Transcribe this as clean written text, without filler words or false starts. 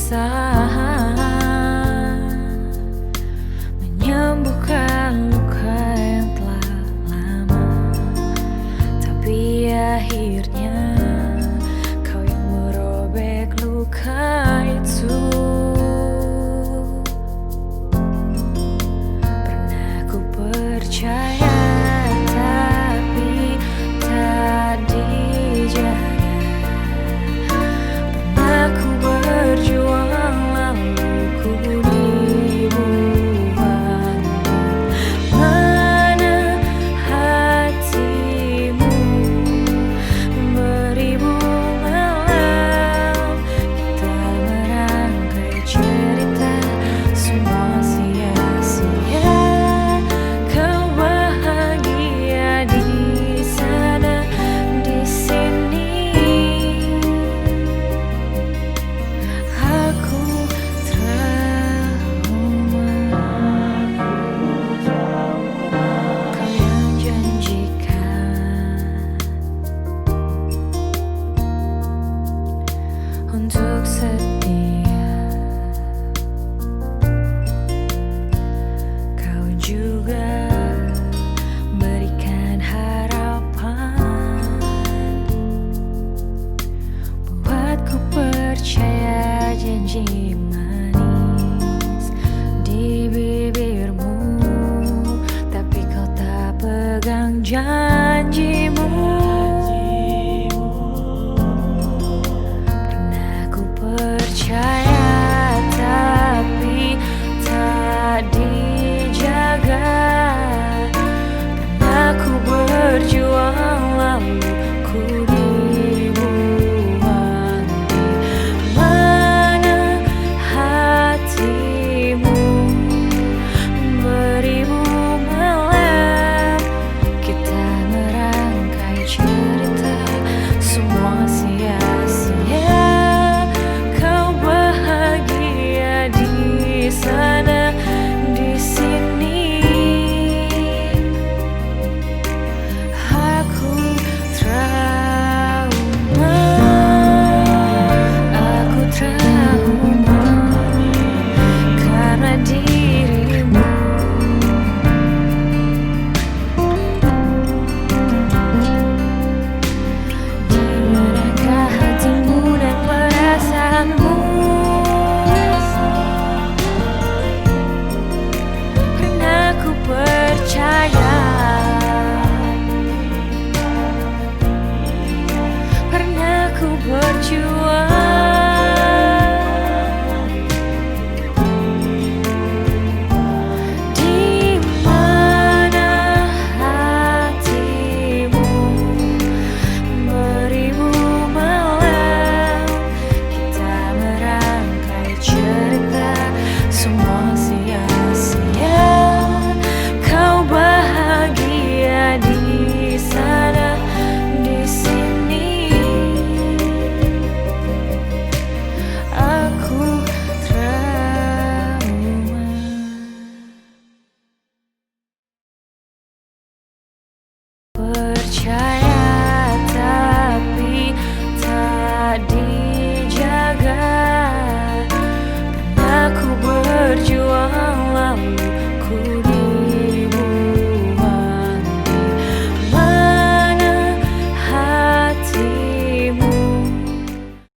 bisa menyembuhkan luka yang telah lama, tapi akhirnya kau yang merobek luka itu. Pernah ku percaya tapi tak dijaga. Pernah ku berjuang lalu ku dibuang. Mana hatimu beribu malam kita merangkai cerita, semua sia-sia. Kau bahagia di sana, di sini aku trauma. Kau yang janjikan untuk setia.